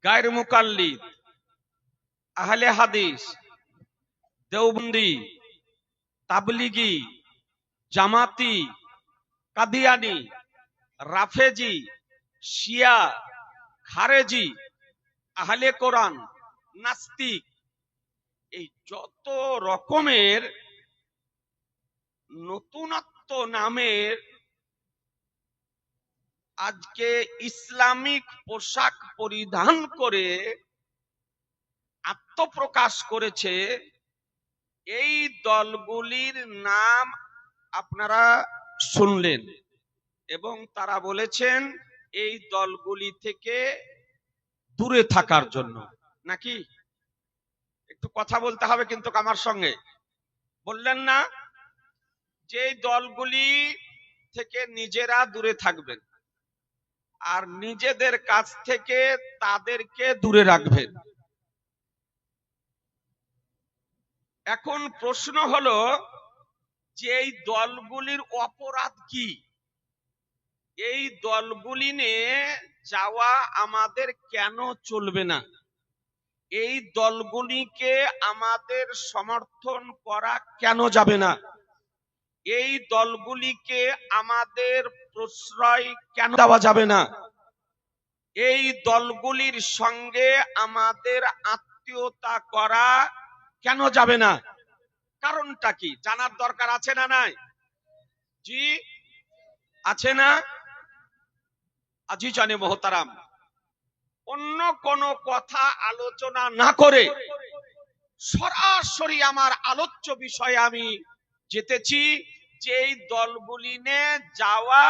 গায়র মুকাল্লিদ, আহলে হাদিস, দেওবন্দি, তাবলিগি, জামাতি, কাদিয়ানি, রাফেজি, শিয়া, খারেজি, আহলে কোরআন, নাস্তিক, এই যত রকমের নতুনত্ব নামের আজকে ইসলামিক পোশাক পরিধান করে আত্মপ্রকাশ করেছে, এই দলগুলির নাম আপনারা শুনলেন এবং তারা বলেছেন এই দলগুলি থেকে দূরে থাকার জন্য। নাকি? একটু কথা বলতে হবে কিন্তু আমার সঙ্গে। বললেন না যে এই দলগুলি থেকে নিজেরা দূরে থাকবেন আর নিজেদের কাছ থেকে তাদেরকে দূরে রাখবেন। এখন প্রশ্ন হলো যে এই দলগুলির অপরাধ কি? এই দলগুলি নিয়ে যাওয়া আমাদের কেন চলবে না? এই দলগুলিকে আমাদের সমর্থন করা কেন যাবে না? এই দলগুলিকে আমাদের প্রশ্রয় কেন দেওয়া যাবে না? এই দলগুলির সঙ্গে আমাদের আত্মীয়তা করা কেন যাবে না? কারণটা কি জানার দরকার আছে না নাই? জি আছে না? আজি জানে মোহতারাম, অন্য কোন কথা আলোচনা না করে সরাসরি আমার আলোচ্য বিষয়ে আমি যেতেছি যে এই দলগুলি নিয়ে যাওয়া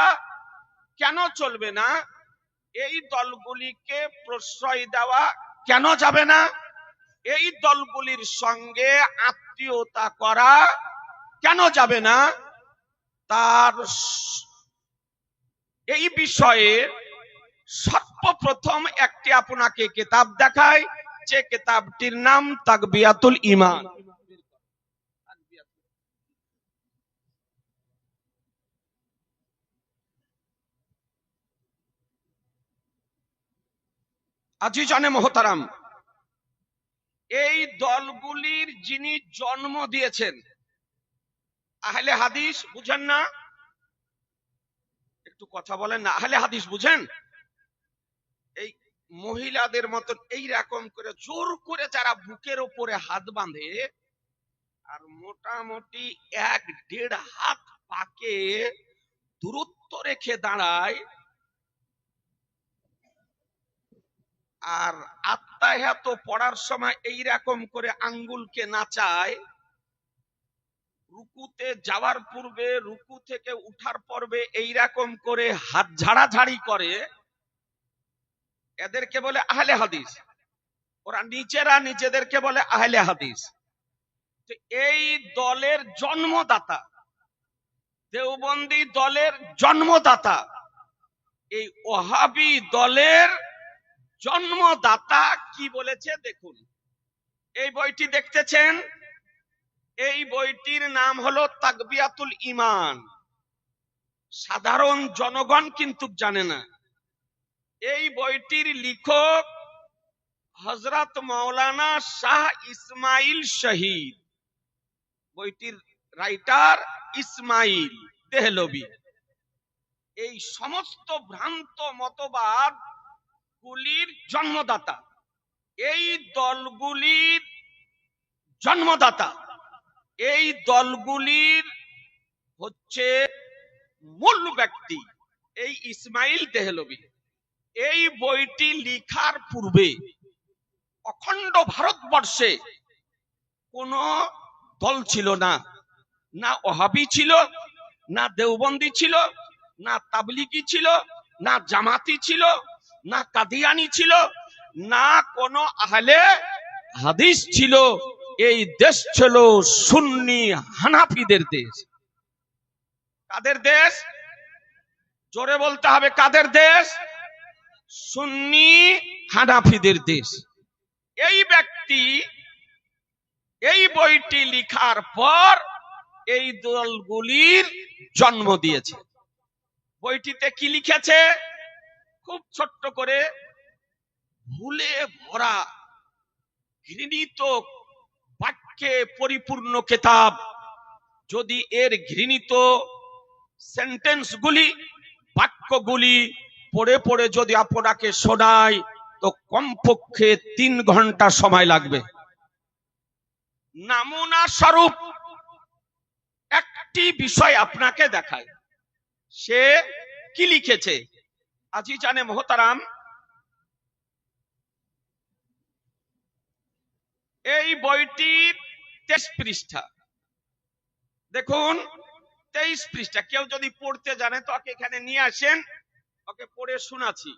কেন চলবে না, এই দলগুলিকে প্রশ্রয় দেওয়া কেন যাবে না, এই দলগুলির সঙ্গে আত্মীয়তা করা কেন যাবে না, তার এই বিষয়ে সর্বপ্রথম একটি আপনাকে কিতাব দেখায়, যে কিতাবটির নাম তাকবিয়াতুল ঈমান। আজিজানে মোহতারাম, এই দলগুলির যিনি জন্ম দিয়েছেন আহলে হাদিস, বুঝেন না? একটু কথা বলেন না। আহলে হাদিস বুঝেন? এই মহিলাদের মতন এই রকম করে জোর করে যারা বুকের উপরে হাত বাঁধে আর মোটামুটি 1-1.5 হাত পাকে দূরত্ব রেখে দাঁড়ায় আর আত্মায়াত পড়ার সময় এই রকম করে আঙ্গুলকে নাচায়, রুকুতে যাওয়ার পূর্বে, রুকু থেকে উঠার পর্বে এই রকম করে হাত ঝাড়াঝাড়ি করে, এদেরকে বলে আহলে হাদিস। ওরা নিজেরা নিজেদেরকে বলে আহলে হাদিস। তো এই দলের জন্মদাতা, দেওবন্দি দলের জন্মদাতা, এই ওহাবি দলের জন্মদাতা কি বলেছে দেখুন। এই বইটি দেখতেছেন, এই বইটির নাম হলো তাকবিয়াতুল ঈমান। সাধারণ জনগণ কিন্তু জানে না। এই বইটির লেখক হযরত মাওলানা শাহ ইসমাইল শহীদ, বইটির রাইটার ইসমাইল দেহলভী। এই সমস্ত ভ্রান্ত মতবাদ গুলির জন্মদাতা, এই দলগুলির জন্মদাতা, এই দলগুলির হচ্ছে মূল ব্যক্তি এই ইসমাইল দেহলভী। এই বইটি লেখার পূর্বে অখণ্ড ভারতবর্ষে কোন দল ছিল না। না ওহাবি ছিল, না দেওবন্দি ছিল, না তাবলিগি ছিল, না জামাতি ছিল, না কাদিয়ানি ছিল, না কোন আহলে হাদিস ছিল। এই দেশ ছিল সুন্নি হানাফিদের দেশ। কাদের দেশ? জোরে বলতে হবে, কাদের দেশ? সুন্নি হানাফিদের দেশ। এই ব্যক্তি এই বইটি লেখার পর এই দলগুলির জন্ম দিয়েছে। বইটিতে কি লিখেছে খুব ছোট্ট করে ভুলে ভরা ঘৃণিত বাক্যে পরিপূর্ণ কিতাব। যদি এর ঘৃণিত সেন্টেন্সগুলি, বাক্যগুলি পড়ে পড়ে যদি আপনাকে শোনায় তো কমপক্ষে 3 ঘন্টা সময় লাগবে। নমুনা স্বরূপ একটি বিষয় আপনাকে দেখায়, সে কি লিখেছে। আজিজানে মোহতারাম, এই বইটির 23 পৃষ্ঠা দেখুন, 23 পৃষ্ঠা। কেউ যদি পড়তে জানে তো ওকে এখানে নিয়ে আসেন, ওকে পড়ে শোনাচ্ছি।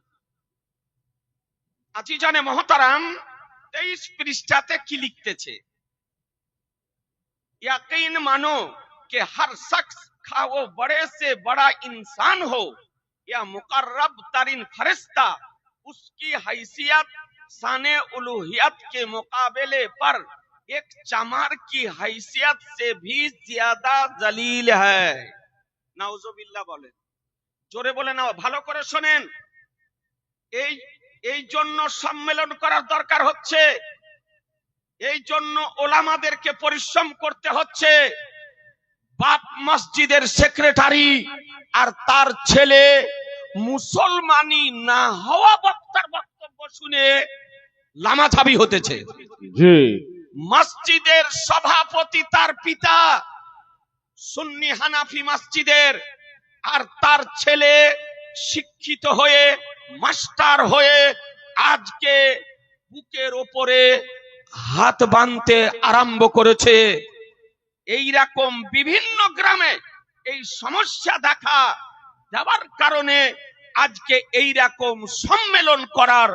আজিজানে মোহতারাম 23 পৃষ্ঠাতে কি লিখতেছে। यकीन मानो कि हर शख्स खा वो बड़े से बड़ा इंसान हो या मुकर्रब तरीन फरिश्ता, उसकी हैसियत शाने उलूहियत के मुकाबले पर एक चमार की हैसियत से भी ज्यादा जलील है। नाउजुबिल्लाह बोले, জোরে বলে না, ভালো করে শোনেন। এই জন্য সম্মেলন করার দরকার হচ্ছে, এই জন্য ওলামাদেরকে পরিশ্রম করতে হচ্ছে। বাপ মসজিদের সেক্রেটারি আর তার ছেলে মুসলমানি না হওয়া বক্তার বক্তব্য শুনে লামাঝাবি হতেছে। জি, মসজিদের সভাপতি তার পিতা সুন্নি হানাফি মসজিদের, আর তার ছেলে শিক্ষিত হয়ে মাস্টার হয়ে আজকে বুকের ওপরে হাত বাঁধতে আরম্ভ করেছে। এই রকম বিভিন্ন গ্রামে এই সমস্যা দেখা দেওয়ার কারণে আজকে এই রকম সম্মেলন করার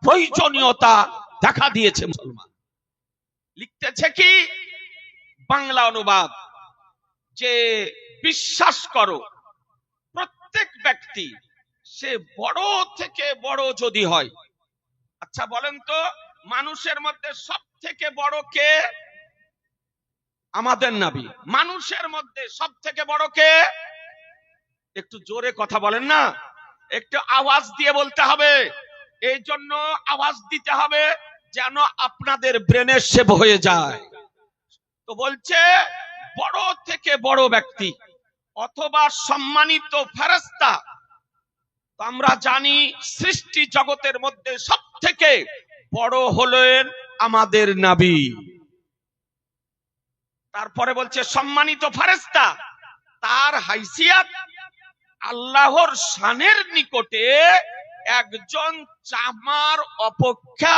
প্রয়োজনীয়তা দেখা দিয়েছে। মুসলমান লিখতেছে কি, বাংলা অনুবাদ, যে বিশ্বাস করো প্রত্যেক ব্যক্তি সে বড় থেকে বড় যদি হয়। আচ্ছা বলেন তো, মানুষের মধ্যে সব থেকে বড় কে? আমাদের নবী। মানুষের মধ্যে সব থেকে বড় কে? একটু জোরে কথা বলেন না, একটু আওয়াজ দিয়ে বলতে হবে। এই জন্য আওয়াজ দিতে হবে যেন আপনাদের ব্রেনের শেপ হয়ে যায়। তো বলছে বড় থেকে বড় ব্যক্তি অথবা সম্মানিত ফেরেশতা। তো আমরা জানি সৃষ্টি জগতের মধ্যে সব থেকে বড় হলেন আমাদের নবী। তারপরে বলছে সম্মানিত ফেরেশতা, তার হাইসিয়াত আল্লাহর শানের নিকটে একজন চামার অপেক্ষা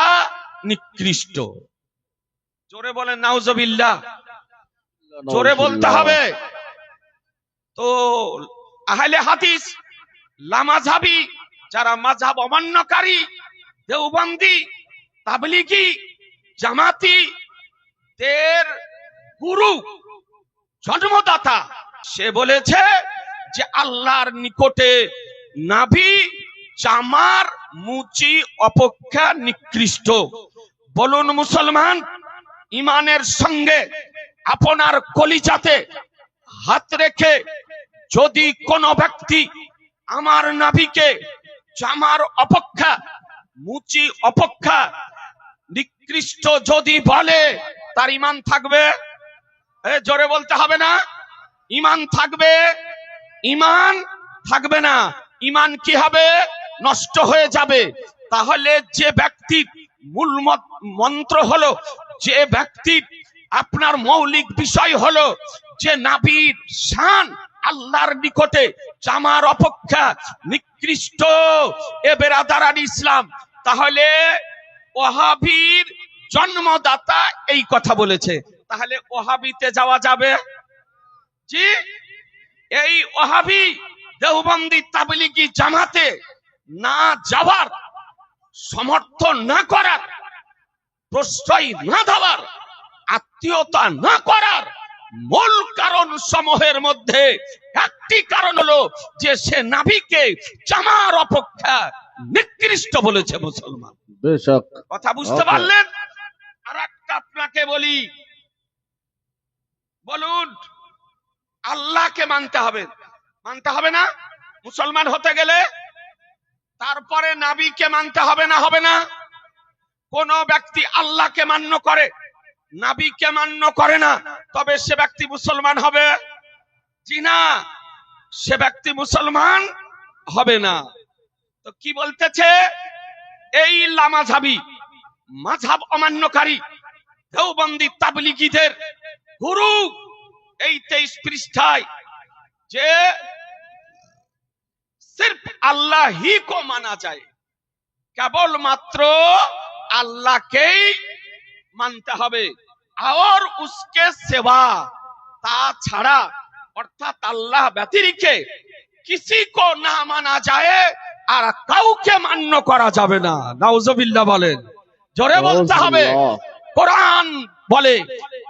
নিকৃষ্ট। জোরে বলেন নাউজুবিল্লাহ, জোরে বলতে হবে। তো আহলে হাদিস, লামাযহাবী, যারা মাযহাব অমান্যকারী, দেওবন্দি, তাবলিগি, জামাতি, দের গুরু জন্মদাতা, সে বলেছে যে আল্লাহর নিকটে নাভি চামার মুচি অপেক্ষা নিকৃষ্ট। বলুন মুসলমান, ইমানের সঙ্গে আপনার কলিজাতে হাত রেখে যদি কোন ব্যক্তি আমার নাভিকে চামার অপেক্ষা মুচি অপেক্ষা নিকৃষ্ট যদি বলে, তার ইমান থাকবে? জোরে বলতে হবে না, ইমান থাকবে? ইমান থাকবে না। ইমান কি হবে? নষ্ট হয়ে যাবে। তাহলে যে ব্যক্তির মূল মন্ত্র হলো, যে ব্যক্তির আপনার মৌলিক বিষয় হলো যে নাভির শান আল্লাহর নিকটে চামার অপেক্ষা নিকৃষ্ট, এ বেরাদারান ইসলাম, তাহলে ওয়াহাবীর জন্মদাতা এই কথা বলেছে। তাহলে ওয়াহাবিতে যাওয়া যাবে? জি, এই ওয়াহাবি, দেওবন্দি, তাবলিগি, জামাতে না যাওয়ার, সমর্থন না করার, প্রশ্রয় না দেওয়ার, আত্মীয়তা না করার মূল কারণ সমূহের মধ্যে একটি কারণ হলো যে সে নাভিকে চামার অপেক্ষা নিকৃষ্ট বলেছে। মুসলমান কথা বুঝতে পারলেন? আর একটা আপনাকে বলি, বলুন আল্লাহকে মানতে হবে, মানতে হবে না মুসলমান হতে গেলে? তারপরে নবীকে মানতে হবে না, হবে না? কোন ব্যক্তি আল্লাহকে মান্য করে, নবীকে মান্য করে না, তবে সে ব্যক্তি মুসলমান হবে? জি না, সে ব্যক্তি মুসলমান হবে না। তো কি বলতেছে? এই লামাঝাবি মাযহাব অমান্যকারী দেওবন্দি তাবলীগীদের গুরু এই 23 পৃষ্ঠায় যে सिर्फ अल्लाह ही को माना जाए, केवल मात्र अल्लाह के ही मानते हबे और उसके सिवा ता छाड़ा अर्थात अल्लाह व्यतिरिके किसी को ना माना जाए और काउके मान्य करा जाबे ना। नाउजुबिल्लाह बोलेन, जोरे बोलते हबे। कुरान बोले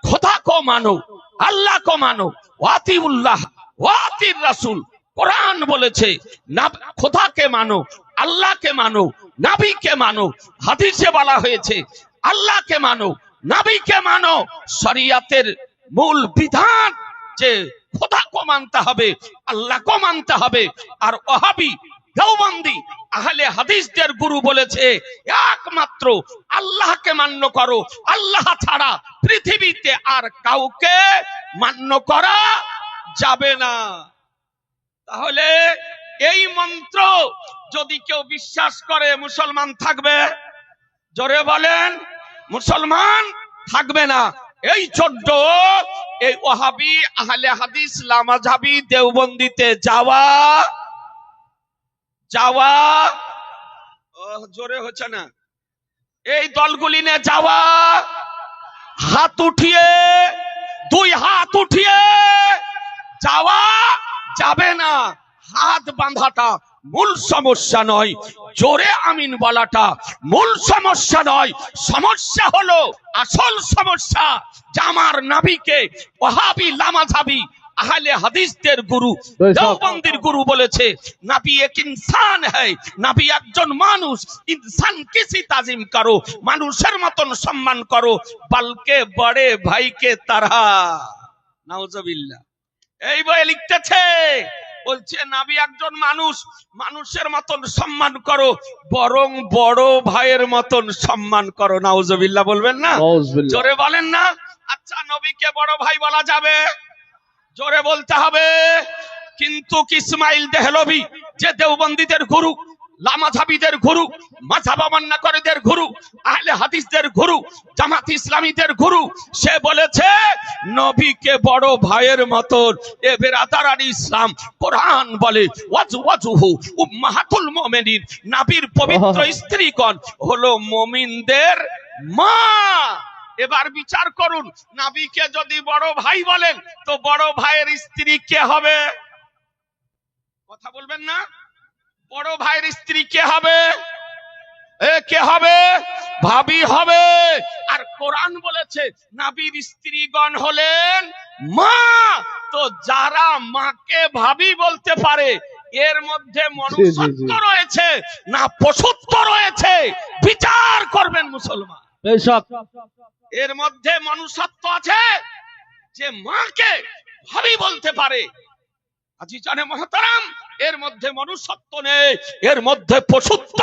खुदा को मानो, अल्लाह को मानो, वातिउल्लाह वातिर रसूल। कुरान बोलेছে খোদাকে মানো, আল্লাহকে মানো, নবীকে মানো। হাদিসে বলা হয়েছে আল্লাহকে মানো, নবীকে মানো। শরিয়তের মূল বিধান যে খোদাকে মানতে হবে, আল্লাহকে মানতে হবে। আর ওয়াহাবি দেওবন্দি আহলে হাদিসদের গুরু বলেছে একমাত্র আল্লাহকে মান্য করো, আল্লাহ ছাড়া পৃথিবীতে আর কাউকে মান্য করা যাবে না। তাহলে এই মন্ত্র যদি কেউ বিশ্বাস করে মুসলমান থাকবে? জোরে বলেন, মুসলমান থাকবে না। এই জন্য এই ওয়াহাবি আহলে হাদিস লামাযহাবি দেওবন্দিতে যাওয়া জোরে হচ্ছে না, এই দলগুলি নিয়ে যাওয়া, হাত উঠিয়ে, দুই হাত উঠিয়ে যাওয়া যাবে না। হাত বাঁধাটা মূল সমস্যা নয়, জোরে আমিন বলাটা মূল সমস্যা নয়। সমস্যা হলো, আসল সমস্যা যে আমার নবীকে ওয়াহাবি লামাযহাবি আহলে হাদিসদের গুরু দেওবন্দির গুরু বলেছে নবী এক ইনসান है, নবী একজন মানুষ। ইনসান কিসি তাজিম করো, মানুষের মতন সম্মান করো, বলকে বড়ে ভাইকে তারা। নাউজুবিল্লাহ। এই বই লিখতেছে, বলছে নবী একজন মানুষ, মানুষের মতন সম্মান করো, বরং বড় ভাইয়ের মতন সম্মান করো। নাউজুবিল্লাহ বলবেন না? জোরে বলেন না। আচ্ছা, নবীকে বড় ভাই বলা যাবে? জোরে বলতে হবে। কিন্তু ইসমাইল দেহলভি যে দেওবন্দীদের গুরু, লামাযহাবিদের গুরু, মাযহাব অমান্যকারীদের গুরু, আহলে হাদিসদের গুরু, জামাত ইসলামীদের গুরু, সে বলেছে নবীকে বড় ভাইয়ের মতন। এ বেরাদারান ইসলাম, কোরআন বলে ওয়াজওয়াজুহু উম্মাহাতুল মুমিনিন, নবীর পবিত্র স্ত্রীগণ হলো মুমিনদের মা। এবার বিচার করুন, নবীকে যদি বড় ভাই বলেন তো বড় ভাইয়ের স্ত্রী কে হবে? কথা বলবেন না? বড় ভাইয়ের স্ত্রী কে হবে? কে হবে? ভাবি হবে। আর কোরআন বলেছে নবীর স্ত্রীগণ হলেন মা। তো যারা মাকে ভাবি বলতে পারে এর মধ্যে মনুষ্যত্ব রয়েছে না পশুত্ব রয়েছে? বিচার করবেন মুসলমান। এর মধ্যে মনুষ্যত্ব আছে যে মাকে ভাবি বলতে পারে। আজিজানে মুহতারাম, এর মধ্যে মনুষ্যত্ব নেই, এর মধ্যে পশুত্ব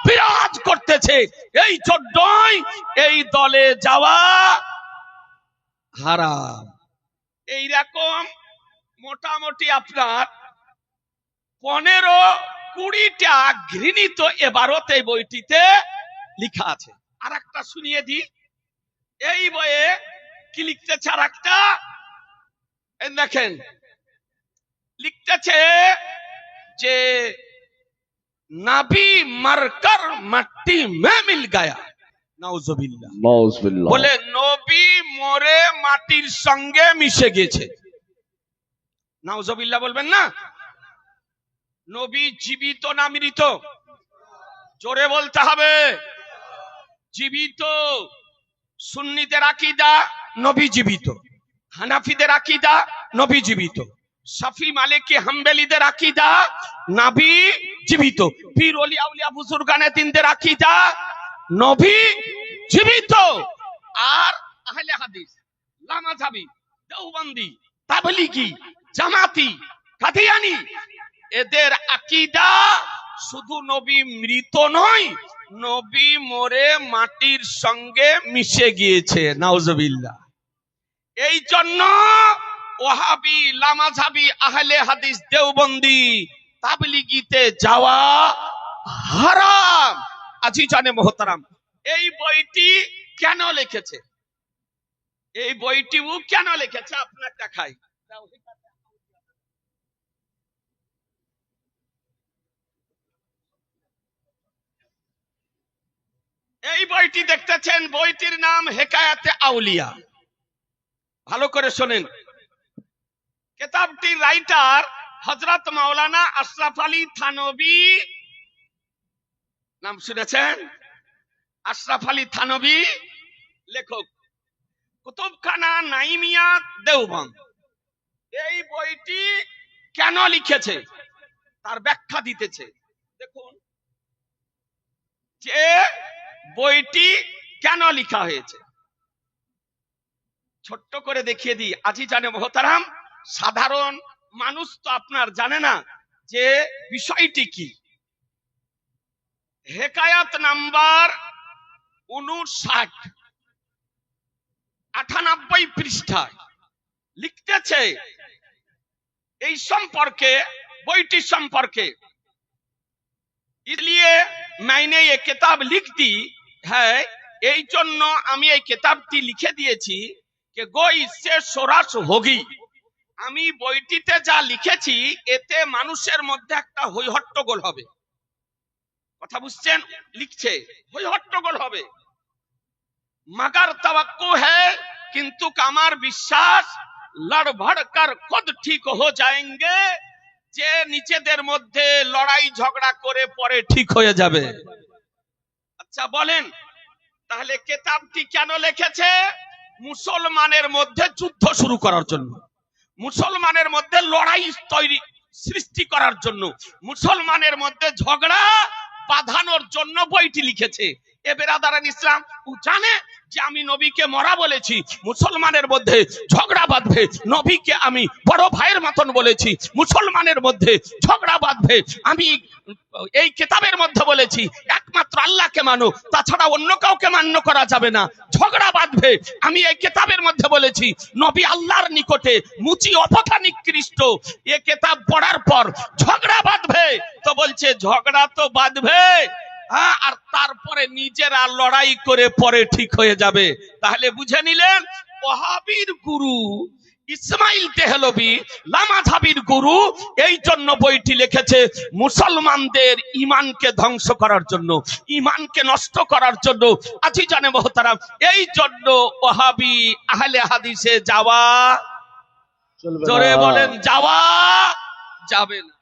বিরাজ করতেছে। এই জন্যই এই দলে যাওয়া হারাম। এইরকম মোটামুটি আপনার 15-20টা ঘৃণিত এবারত এই বইটিতে লেখা আছে। আর একটা শুনিয়ে দি, এই বইয়ে কি লিখতেছে? আর একটা দেখেন, লিখতেছে যে নবী মরকর মাটি মে মিল গয়া। নাউজুবিল্লাহ। বলে নবী মরে মাটির সঙ্গে মিশে গেছে। নাউজুবিল্লাহ বলবেন না? নবী জীবিত না মৃত? জোরে বলতে হবে। জীবিত। সুন্নিদের আকীদা নবী জীবিত, হানাফিদের আকীদা নবী জীবিত, শাফি মালিকি হাম্বলীদের আকীদা নবী জীবিত, পীর ওলি আউলিয়া বুজুর্গানে দিনদের আকীদা নবী জীবিত। আর আহলে হাদিস, লামাযহাবি, দেওবন্দি, তাবলীগী, জামাতি, কাদিয়ানী এদের আকীদা শুধু নবী মৃত নয়, নবী মরে মাটির সঙ্গে মিশে গিয়েছে, নাউজুবিল্লাহ। এই জন্য ওয়াহাবি, লামাযহাবি, আহলে হাদিস, দেওবন্দি, তাবলিগিতে যাওয়া হারাম। আজিজানে মোহতারাম, এই বইটি কেন লিখেছে, এই বইটিও কেন লিখেছে আপনার দেখাই। এই বইটি দেখতেছেন, বইটির নাম হেকায়াতে আউলিয়া। ভালো করে শোনেন, কিতাবটির রাইটার হযরত মাওলানা আশরাফ আলী থানভী, নাম শুনেছেন? আশরাফ আলী থানভী লেখক, কুতুবখানা নাইমিয়া দেওবন্দ। এই বইটি কেন লিখেছে তার ব্যাখ্যা দিতেছে। দেখুন যে বইটি কেন লেখা হয়েছে, ছোট্ট করে দেখিয়ে দিই। আজিজানে মোহতারাম, সাধারণ মানুষ তো আপনার জানে না যে বিষয়টি কি। হেকায়াত নাম্বার 59, 98 পৃষ্ঠায় লিখতেছে এই সম্পর্কে, বইটির সম্পর্কে। इसलिए मैंने ये किताब लिख दी है, এই জন্য আমি এই কিতাবটি লিখে দিয়েছি যে গো इससे सोरास होगी। আমি বইটিতে যা লিখেছি এতে মানুষের মধ্যে একটা হইহট্টগোল হবে। কথা বুঝছেন? লিখছে হইহট্টগোল হবে। मगर तवक्को है, কিন্তু আমার বিশ্বাস লড়ভড় কর খুদ ঠিক हो जाएंगे, যে নিজেদের মধ্যে লড়াই ঝগড়া করে পরে ঠিক হয়ে যাবে। আচ্ছা বলেন, তাহলে কিতাবটি কেন লিখেছে? মুসলমানের মধ্যে যুদ্ধ শুরু করার জন্য, মুসলমানের মধ্যে লড়াই তৈরি সৃষ্টি করার জন্য, মুসলমানের মধ্যে ঝগড়া বাঁধানোর জন্য বইটি লিখেছে। এ বেরাদারান ইসলাম, ও জানে যে আমি নবীকে মরা বলেছি, মুসলমানের মধ্যে ঝগড়া বাঁধবে। নবীকে আমি বড় ভাইয়ের মতন বলেছি, মুসলমানের মধ্যে ঝগড়া বাঁধবে। আমি এই কিতাবের মধ্যে বলেছি একমাত্র আল্লাহকে মানো, তাছাড়া অন্য কাউকে মান্য করা যাবে না, ঝগড়া বাঁধবে। আমি এই কিতাবের মধ্যে বলেছি নবী আল্লাহর নিকটে মুচি অপথা নিকৃষ্ট। এই কিতাব পড়ার পর ঝগড়া বাঁধবে, তো বলছে ঝগড়া তো বাঁধবে, আর তারপরে নিজেরা লড়াই করে পরে ঠিক হয়ে যাবে। তাহলে বুঝে নিলেন, ওয়াহাবির গুরু ইসমাইল তেহলভী, লামাযহাবির গুরু, এই জন্য বইটি লিখেছে মুসলমানদের ঈমানকে ধ্বংস করার জন্য, ঈমানকে নষ্ট করার জন্য। আজিজানে মোহতারাম, এই জন্য ওয়াহাবি আহলে হাদিসে যাওয়া, জোরে বলেন, যাওয়া যাবে না।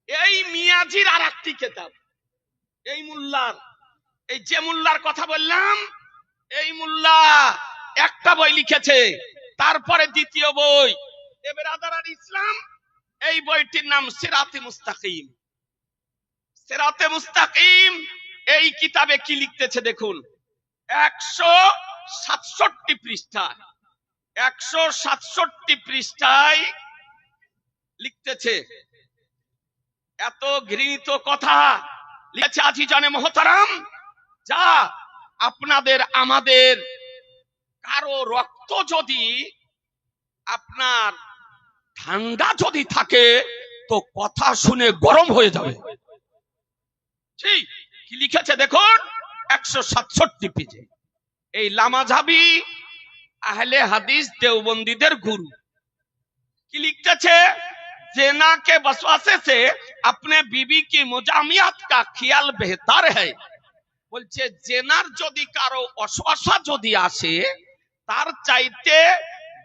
এই মিয়াজির আর একটি কিতাব, এই মুল্লার, এই যে মুল্লার কথা বললাম, এই মুল্লা একটা বই লিখেছে, তারপরে দ্বিতীয় বই। এ বেরাদারান ইসলাম, এই বইটির নাম সিরাতে মুস্তাকিম। সিরাতে মুস্তাকিম, এই কিতাবে কি লিখতেছে দেখুন, 167 পৃষ্ঠায়, 167 পৃষ্ঠায় লিখতেছে এত ঘৃণিত কথা লিখেছে। আজিজানে মোহতারাম, যা আপনাদের আমাদের কারো রক্ত যদি আপনার ঠান্ডা যদি থাকে তো কথা শুনে গরম হয়ে যাবে। ঠিক কি লিখেছে দেখুন, 167 পেজে। এই লামাযহাবি আহলে হাদিস দেওবন্দীদের গুরু কি লিখতেছে, जना के वसवासे से अपने बीवी की मुजामियात का ख्याल बेहतर है। বলছে জেনার যদি কারো অসওয়াসা যদি আসে, তার চাইতে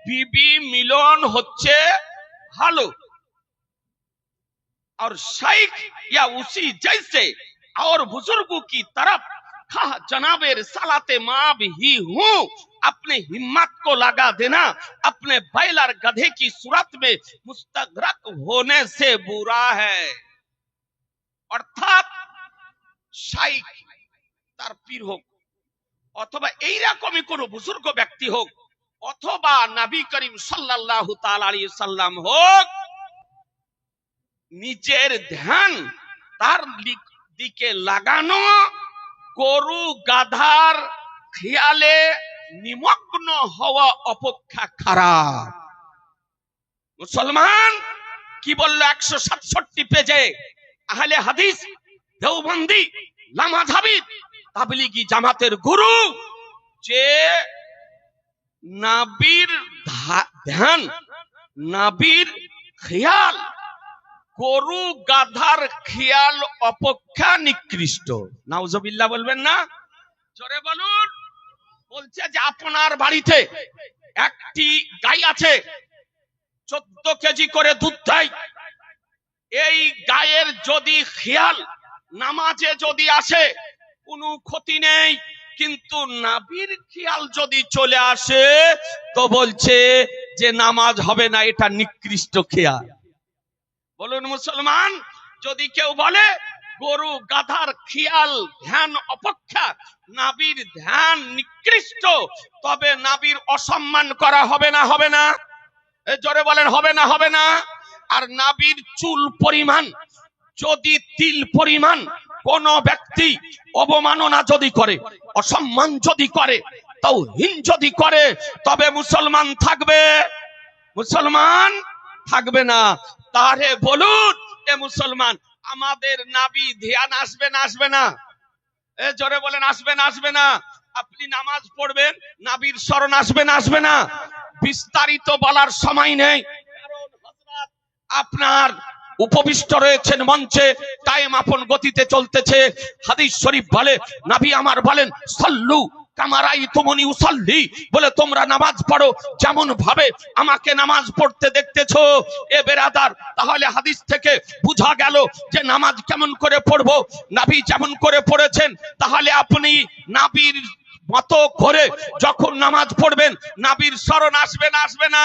বিবি মিলন হচ্ছে ভালো। और शेख या उसी जैसे और बुजुर्गों की तरफ खा जनाबे रिसालते माँ भी ही हूँ, अपने हिम्मत को लगा देना अपने बैल और गधे की सूरत में मुस्तगरक होने से बुरा है। अर्थात शेख তার পীর হোক, অথবা এইরকমই কোন বুজুর্গ ব্যক্তি হোক, অথবা নবী করিম সাল্লাল্লাহু তাআলা আলাইহি সাল্লাম হোক, নিজের ধ্যান তার দিকে লাগানো, গরু গাধার খেয়ালে নিমগ্ন হওয়া অপেক্ষা খারাপ। মুসলমান কি বলল 167 পেজে আহলে হাদিস দেওবন্দি লামাযহাবী তাবলিগি জামাতের গুরু, যে নবীর ধ্যান, নবীর খেয়াল গরু গাধার খেয়াল অপেক্ষা নিকৃষ্ট। নাউজুবিল্লাহ বলবেন না? জোরে বলুন। বলছে যে আপনার বাড়িতে একটি গাই আছে, 14 কেজি করে দুধ দেয়। এই গায়ের যদি খেয়াল নামাজে যদি আসে কোনো ক্ষতি নেই, কিন্তু নাবির খেয়াল যদি চলে আসে তো বলছে যে নামাজ হবে না, এটা নিকৃষ্ট খেয়াল। বলুন মুসলমান, যদি কেউ বলে গরু গাধার খেয়াল ধ্যান অপেক্ষা নাবির ধ্যান নিকৃষ্ট, তবে নাবির অসম্মান করা হবে না? হবে না? জোরে বলেন, হবে না? হবে না? আর নাবির চুল পরিমাণ যদি তিল পরিমাণ কোন ব্যক্তি অবমাননা যদি করে, অসম্মান যদি করে, তাওহীন যদি করে, তবে মুসলমান থাকবে? মুসলমান থাকবে না। তারে বলুন এ মুসলমান, আমাদের নাবি ধ্যান আসবে না? আসবে না? এ জোরে বলেন, আসবে না? আসবে না? আপনি নামাজ পড়বেন, নাবির স্মরণ আসবে না? আসবে না? বিস্তারিত বলার সময় নেই, কারণ হযরত আপনার উপবিষ্ট রয়েছেন মঞ্চে, টাইম আপন গতিতে চলতেছে। হাদিস শরীফ বলে, নবী আমার বলেন, সাল্লু কামা রাআইতুমুনি উসাল্লি, বলে তোমরা নামাজ পড়ো যেমন ভাবে আমাকে নামাজ পড়তে দেখতেছো। এ বেরাদার, তাহলে হাদিস থেকে বোঝা গেল যে নামাজ কেমন করে পড়বো, নবী যেমন করে পড়েছেন, তাহলে আপনি নবীর মতো করে যখন নামাজ পড়বেন, নবীর স্মরণ আসবে না? আসবে না?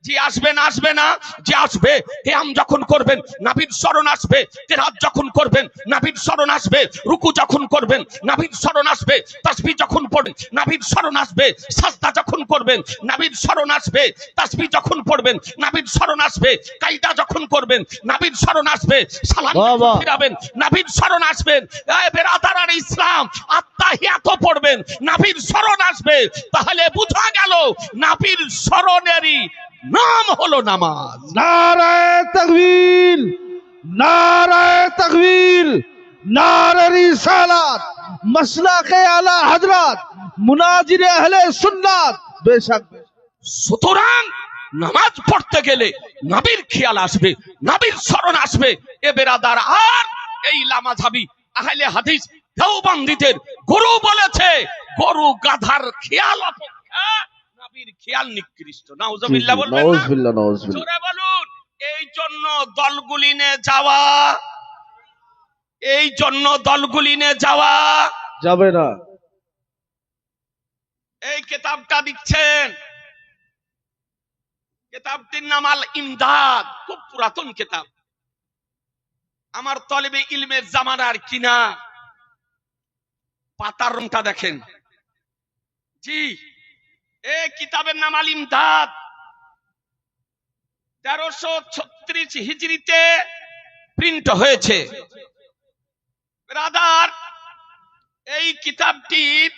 জি আসবে না? আসবে না? যে আসবে। কিয়াম যখন করবেন নবীর স্মরণ আসবে, কিরাত যখন করবেন নবীর স্মরণ আসবে, রুকু যখন করবেন নবীর স্মরণ আসবে, তাসবিহ যখন পড়বেন নবীর স্মরণ আসবে, সাজদা যখন করবেন নবীর স্মরণ আসবে, তাসবিহ যখন পড়বেন নবীর স্মরণ আসবে, কায়দা যখন করবেন নবীর স্মরণ আসবে, সালাম যখন ফিরাবেন নবীর স্মরণ আসবেন। এ বেরাদার আর ইসলাম, আত্তাহিয়াত পড়বেন নবীর স্মরণ আসবে। তাহলে বোঝা গেল নবীর স্মরণেরই নাম হলো নামাজ। নারায়ে তাকবীর, নারায়ে তাকবীর, নারে রিসালাত, মাসলাকে আলা হযরত, মুনাজিরে আহলে সুন্নাত। বেশক সুতরাং নামাজ পড়তে গেলে নবীর খেয়াল আসবে, নবীর স্মরণ আসবে। এ বেরাদার আর এই লামাযহাবী আহলে হাদিস দেওবন্দীদের গুরু বলেছে গরু গাধার খেয়াল অপেক্ষা নবীর খেয়াল নিকৃষ্ট। নাউজুবিল্লাহ বলবেন না? নাউজুবিল্লাহ, নাউজুবিল্লাহ। জোরে বলুন। এই জন্য দলগুলিনে যাওয়া, এই জন্য দলগুলিনে যাওয়া যাবে না। এই কিতাবটা দিচ্ছেন, কিতাবটির নাম আল ইমদাদ, খুব পুরাতন কিতাব, আমার তলেবে ইলমের জামানার কিনা। পাতার রংটা দেখেন। জি, এই কিতাবের নাম আল ইমদাদ, 1336 হিজরিতে প্রিন্ট হয়েছে। ব্রাদার, এই কিতাবটির